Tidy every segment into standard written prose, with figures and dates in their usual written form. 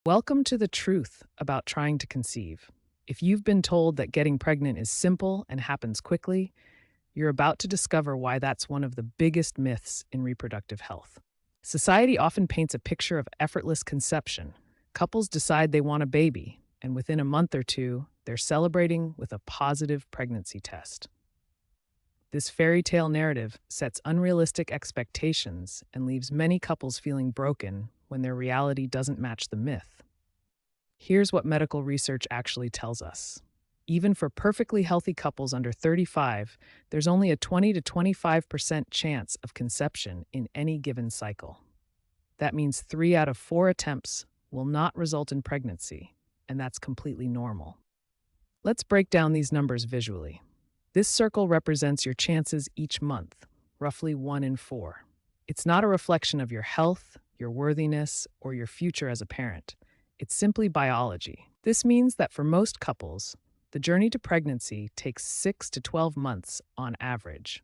Welcome to the truth about trying to conceive. If you've been told that getting pregnant is simple and happens quickly, you're about to discover why that's one of the biggest myths in reproductive health. Society often paints a picture of effortless conception. Couples decide they want a baby, and within a month or two, they're celebrating with a positive pregnancy test. This fairy tale narrative sets unrealistic expectations and leaves many couples feeling broken when their reality doesn't match the myth. Here's what medical research actually tells us. Even for perfectly healthy couples under 35, there's only a 20 to 25% chance of conception in any given cycle. That means 3 out of 4 attempts will not result in pregnancy, and that's completely normal. Let's break down these numbers visually. This circle represents your chances each month, roughly 1 in 4. It's not a reflection of your health, your worthiness, or your future as a parent. It's simply biology. This means that for most couples, the journey to pregnancy takes 6 to 12 months on average.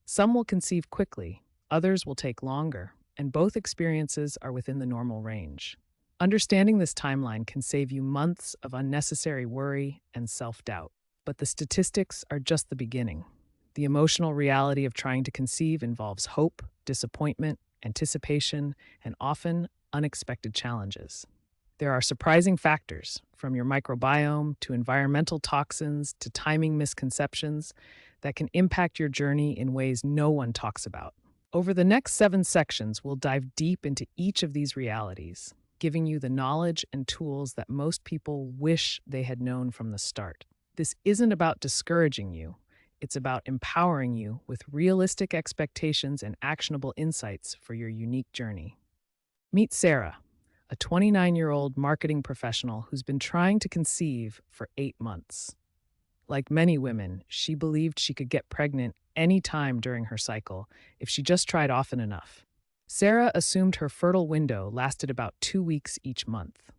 Some will conceive quickly, others will take longer, and both experiences are within the normal range. Understanding this timeline can save you months of unnecessary worry and self-doubt. But the statistics are just the beginning. The emotional reality of trying to conceive involves hope, disappointment, anticipation, and often unexpected challenges. There are surprising factors, from your microbiome to environmental toxins to timing misconceptions, that can impact your journey in ways no one talks about. Over the next 7 sections, we'll dive deep into each of these realities, giving you the knowledge and tools that most people wish they had known from the start. This isn't about discouraging you. It's about empowering you with realistic expectations and actionable insights for your unique journey. Meet Sarah, a 29-year-old marketing professional who's been trying to conceive for 8 months. Like many women, she believed she could get pregnant any time during her cycle if she just tried often enough. Sarah assumed her fertile window lasted about 2 weeks each month.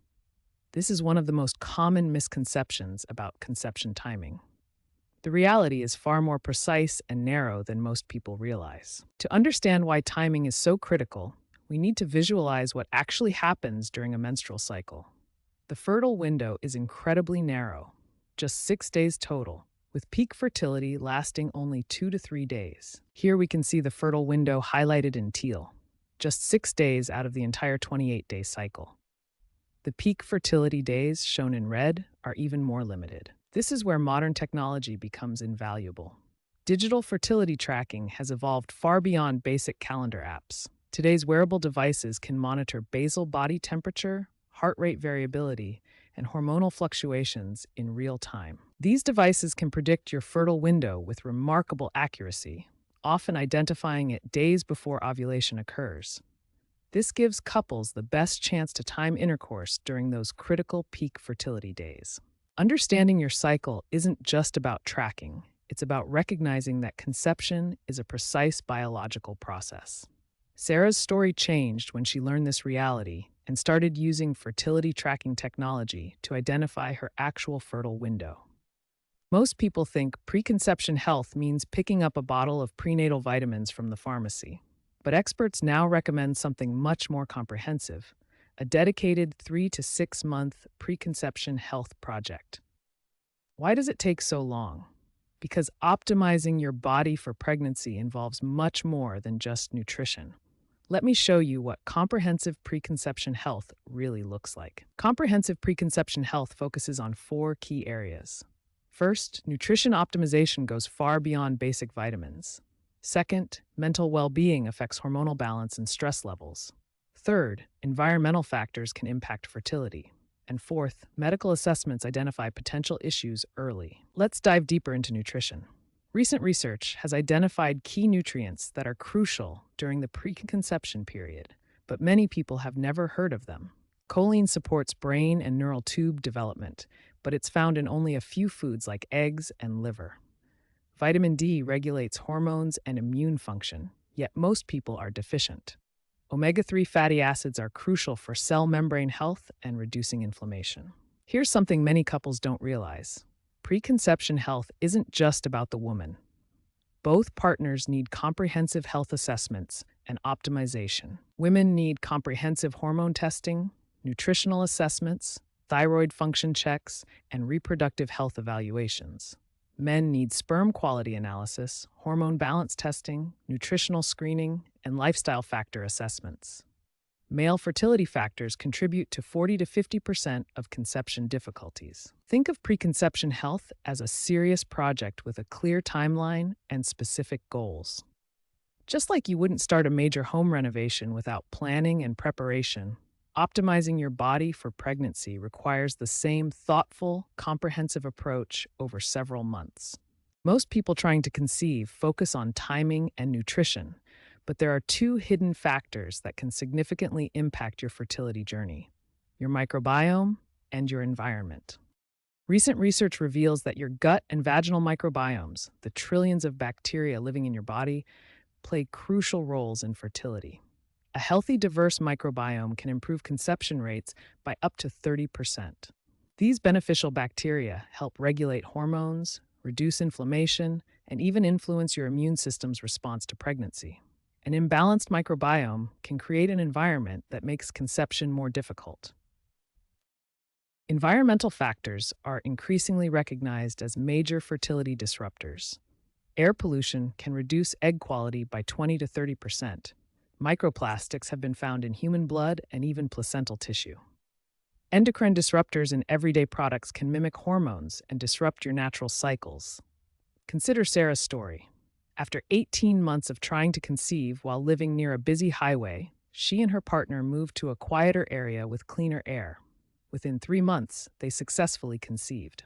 This is one of the most common misconceptions about conception timing. The reality is far more precise and narrow than most people realize. To understand why timing is so critical, we need to visualize what actually happens during a menstrual cycle. The fertile window is incredibly narrow, just 6 days total, with peak fertility lasting only 2 to 3 days. Here we can see the fertile window highlighted in teal, just 6 days out of the entire 28-day cycle. The peak fertility days, shown in red, are even more limited. This is where modern technology becomes invaluable. Digital fertility tracking has evolved far beyond basic calendar apps. Today's wearable devices can monitor basal body temperature, heart rate variability, and hormonal fluctuations in real time. These devices can predict your fertile window with remarkable accuracy, often identifying it days before ovulation occurs. This gives couples the best chance to time intercourse during those critical peak fertility days. Understanding your cycle isn't just about tracking. It's about recognizing that conception is a precise biological process. Sarah's story changed when she learned this reality and started using fertility tracking technology to identify her actual fertile window. Most people think preconception health means picking up a bottle of prenatal vitamins from the pharmacy. But experts now recommend something much more comprehensive, a dedicated 3 to 6 month preconception health project. Why does it take so long? Because optimizing your body for pregnancy involves much more than just nutrition. Let me show you what comprehensive preconception health really looks like. Comprehensive preconception health focuses on 4 key areas. First, nutrition optimization goes far beyond basic vitamins. Second, mental well-being affects hormonal balance and stress levels. Third, environmental factors can impact fertility. And fourth, medical assessments identify potential issues early. Let's dive deeper into nutrition. Recent research has identified key nutrients that are crucial during the preconception period, but many people have never heard of them. Choline supports brain and neural tube development, but it's found in only a few foods like eggs and liver. Vitamin D regulates hormones and immune function, yet most people are deficient. Omega-3 fatty acids are crucial for cell membrane health and reducing inflammation. Here's something many couples don't realize. Preconception health isn't just about the woman. Both partners need comprehensive health assessments and optimization. Women need comprehensive hormone testing, nutritional assessments, thyroid function checks, and reproductive health evaluations. Men need sperm quality analysis, hormone balance testing, nutritional screening, and lifestyle factor assessments. Male fertility factors contribute to 40 to 50% of conception difficulties. Think of preconception health as a serious project with a clear timeline and specific goals. Just like you wouldn't start a major home renovation without planning and preparation, optimizing your body for pregnancy requires the same thoughtful, comprehensive approach over several months. Most people trying to conceive focus on timing and nutrition, but there are two hidden factors that can significantly impact your fertility journey: your microbiome and your environment. Recent research reveals that your gut and vaginal microbiomes, the trillions of bacteria living in your body, play crucial roles in fertility. A healthy, diverse microbiome can improve conception rates by up to 30%. These beneficial bacteria help regulate hormones, reduce inflammation, and even influence your immune system's response to pregnancy. An imbalanced microbiome can create an environment that makes conception more difficult. Environmental factors are increasingly recognized as major fertility disruptors. Air pollution can reduce egg quality by 20 to 30%. Microplastics have been found in human blood and even placental tissue. Endocrine disruptors in everyday products can mimic hormones and disrupt your natural cycles. Consider Sarah's story. After 18 months of trying to conceive while living near a busy highway, she and her partner moved to a quieter area with cleaner air. Within 3 months, they successfully conceived.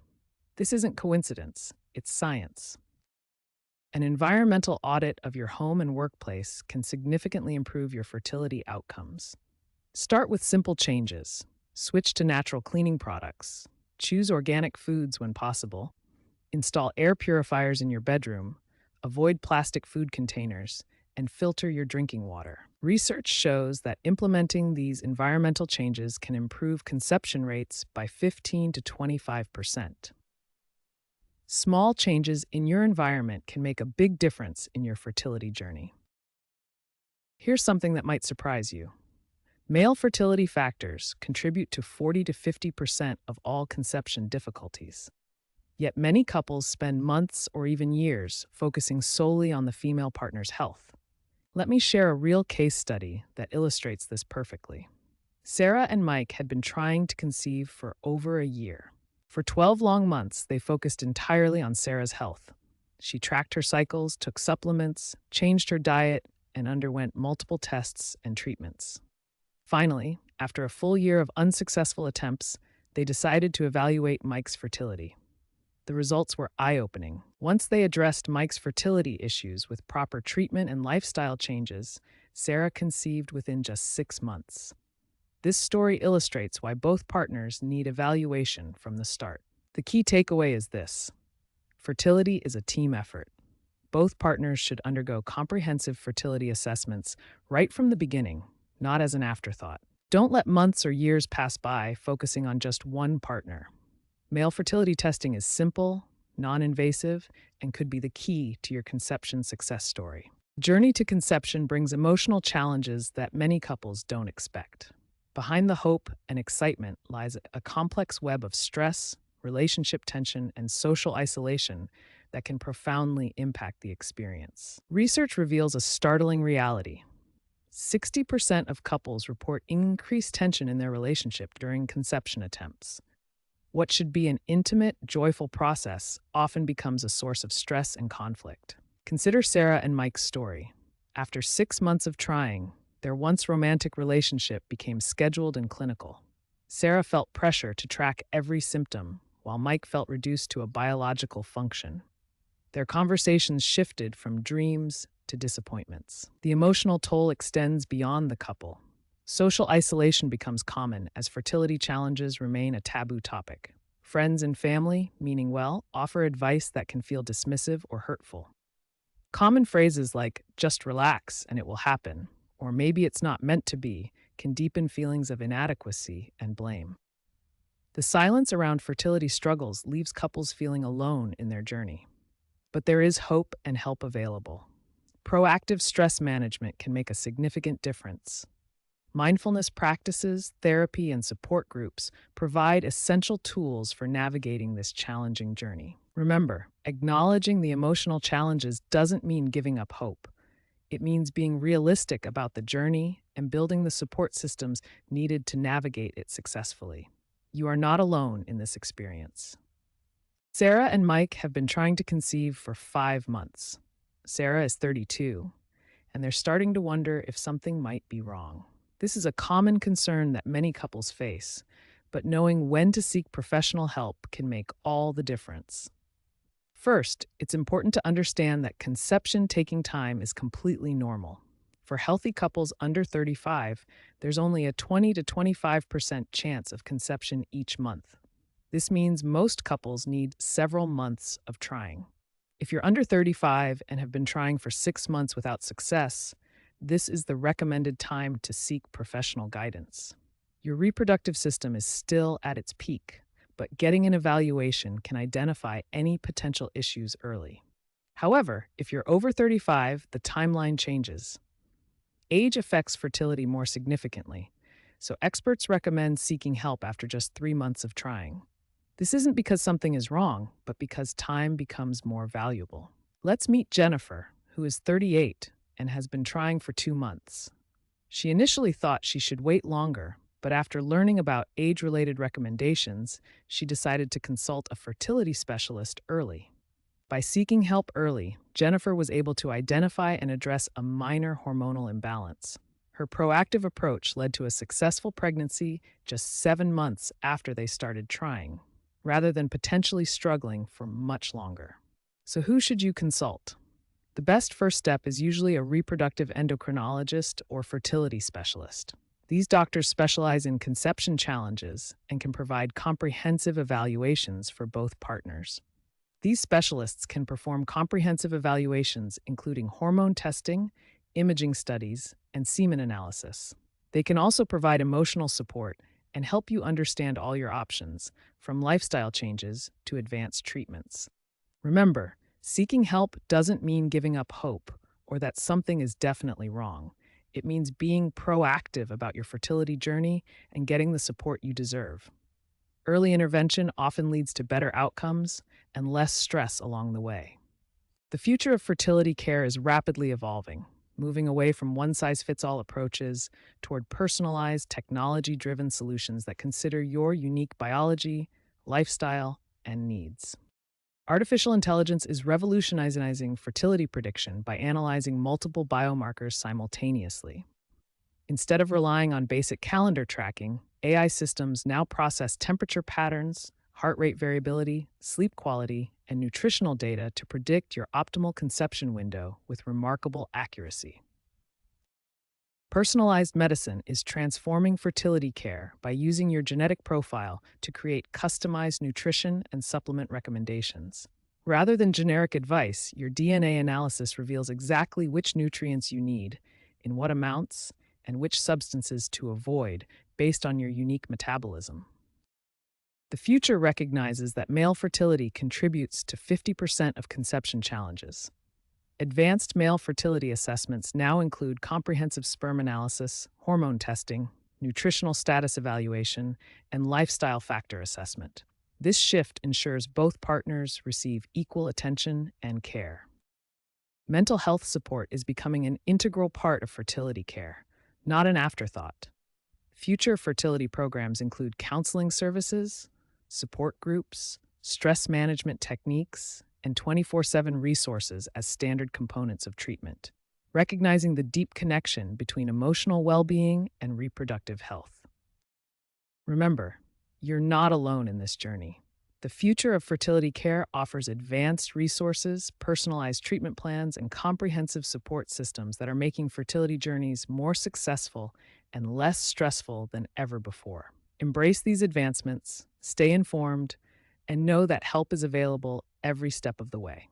This isn't coincidence, it's science. An environmental audit of your home and workplace can significantly improve your fertility outcomes. Start with simple changes. Switch to natural cleaning products. Choose organic foods when possible. Install air purifiers in your bedroom. Avoid plastic food containers, and filter your drinking water. Research shows that implementing these environmental changes can improve conception rates by 15 to 25%. Small changes in your environment can make a big difference in your fertility journey. Here's something that might surprise you. Male fertility factors contribute to 40 to 50% of all conception difficulties. Yet many couples spend months or even years focusing solely on the female partner's health. Let me share a real case study that illustrates this perfectly. Sarah and Mike had been trying to conceive for over a year. For 12 long months, they focused entirely on Sarah's health. She tracked her cycles, took supplements, changed her diet, and underwent multiple tests and treatments. Finally, after a full year of unsuccessful attempts, they decided to evaluate Mike's fertility. The results were eye-opening. Once they addressed Mike's fertility issues with proper treatment and lifestyle changes, Sarah conceived within just 6 months. This story illustrates why both partners need evaluation from the start. The key takeaway is this: fertility is a team effort. Both partners should undergo comprehensive fertility assessments right from the beginning, not as an afterthought. Don't let months or years pass by focusing on just one partner. Male fertility testing is simple, non-invasive, and could be the key to your conception success story. Journey to conception brings emotional challenges that many couples don't expect. Behind the hope and excitement lies a complex web of stress, relationship tension, and social isolation that can profoundly impact the experience. Research reveals a startling reality. 60% of couples report increased tension in their relationship during conception attempts. What should be an intimate, joyful process often becomes a source of stress and conflict. Consider Sarah and Mike's story. After 6 months of trying, their once romantic relationship became scheduled and clinical. Sarah felt pressure to track every symptom, while Mike felt reduced to a biological function. Their conversations shifted from dreams to disappointments. The emotional toll extends beyond the couple. Social isolation becomes common as fertility challenges remain a taboo topic. Friends and family, meaning well, offer advice that can feel dismissive or hurtful. Common phrases like, "just relax and it will happen," or "maybe it's not meant to be," can deepen feelings of inadequacy and blame. The silence around fertility struggles leaves couples feeling alone in their journey. But there is hope and help available. Proactive stress management can make a significant difference. Mindfulness practices, therapy, and support groups provide essential tools for navigating this challenging journey. Remember, acknowledging the emotional challenges doesn't mean giving up hope. It means being realistic about the journey and building the support systems needed to navigate it successfully. You are not alone in this experience. Sarah and Mike have been trying to conceive for 5 months. Sarah is 32, and they're starting to wonder if something might be wrong. This is a common concern that many couples face, but knowing when to seek professional help can make all the difference. First, it's important to understand that conception taking time is completely normal. For healthy couples under 35, there's only a 20 to 25% chance of conception each month. This means most couples need several months of trying. If you're under 35 and have been trying for 6 months without success, this is the recommended time to seek professional guidance. Your reproductive system is still at its peak, but getting an evaluation can identify any potential issues early. However, if you're over 35, the timeline changes. Age affects fertility more significantly, so experts recommend seeking help after just 3 months of trying. This isn't because something is wrong, but because time becomes more valuable. Let's meet Jennifer, who is 38 and has been trying for 2 months. She initially thought she should wait longer, but after learning about age-related recommendations, she decided to consult a fertility specialist early. By seeking help early, Jennifer was able to identify and address a minor hormonal imbalance. Her proactive approach led to a successful pregnancy just 7 months after they started trying, rather than potentially struggling for much longer. So who should you consult? The best first step is usually a reproductive endocrinologist or fertility specialist. These doctors specialize in conception challenges and can provide comprehensive evaluations for both partners. These specialists can perform comprehensive evaluations including hormone testing, imaging studies, and semen analysis. They can also provide emotional support and help you understand all your options, from lifestyle changes to advanced treatments. Remember, seeking help doesn't mean giving up hope or that something is definitely wrong. It means being proactive about your fertility journey and getting the support you deserve. Early intervention often leads to better outcomes and less stress along the way. The future of fertility care is rapidly evolving, moving away from one-size-fits-all approaches toward personalized, technology-driven solutions that consider your unique biology, lifestyle, and needs. Artificial intelligence is revolutionizing fertility prediction by analyzing multiple biomarkers simultaneously. Instead of relying on basic calendar tracking, AI systems now process temperature patterns, heart rate variability, sleep quality, and nutritional data to predict your optimal conception window with remarkable accuracy. Personalized medicine is transforming fertility care by using your genetic profile to create customized nutrition and supplement recommendations. Rather than generic advice, your DNA analysis reveals exactly which nutrients you need, in what amounts, and which substances to avoid based on your unique metabolism. The future recognizes that male fertility contributes to 50% of conception challenges. Advanced male fertility assessments now include comprehensive sperm analysis, hormone testing, nutritional status evaluation, and lifestyle factor assessment. This shift ensures both partners receive equal attention and care. Mental health support is becoming an integral part of fertility care, not an afterthought. Future fertility programs include counseling services, support groups, stress management techniques, and 24/7 resources as standard components of treatment, recognizing the deep connection between emotional well-being and reproductive health. Remember, you're not alone in this journey. The future of fertility care offers advanced resources, personalized treatment plans, and comprehensive support systems that are making fertility journeys more successful and less stressful than ever before. Embrace these advancements, stay informed, and know that help is available every step of the way.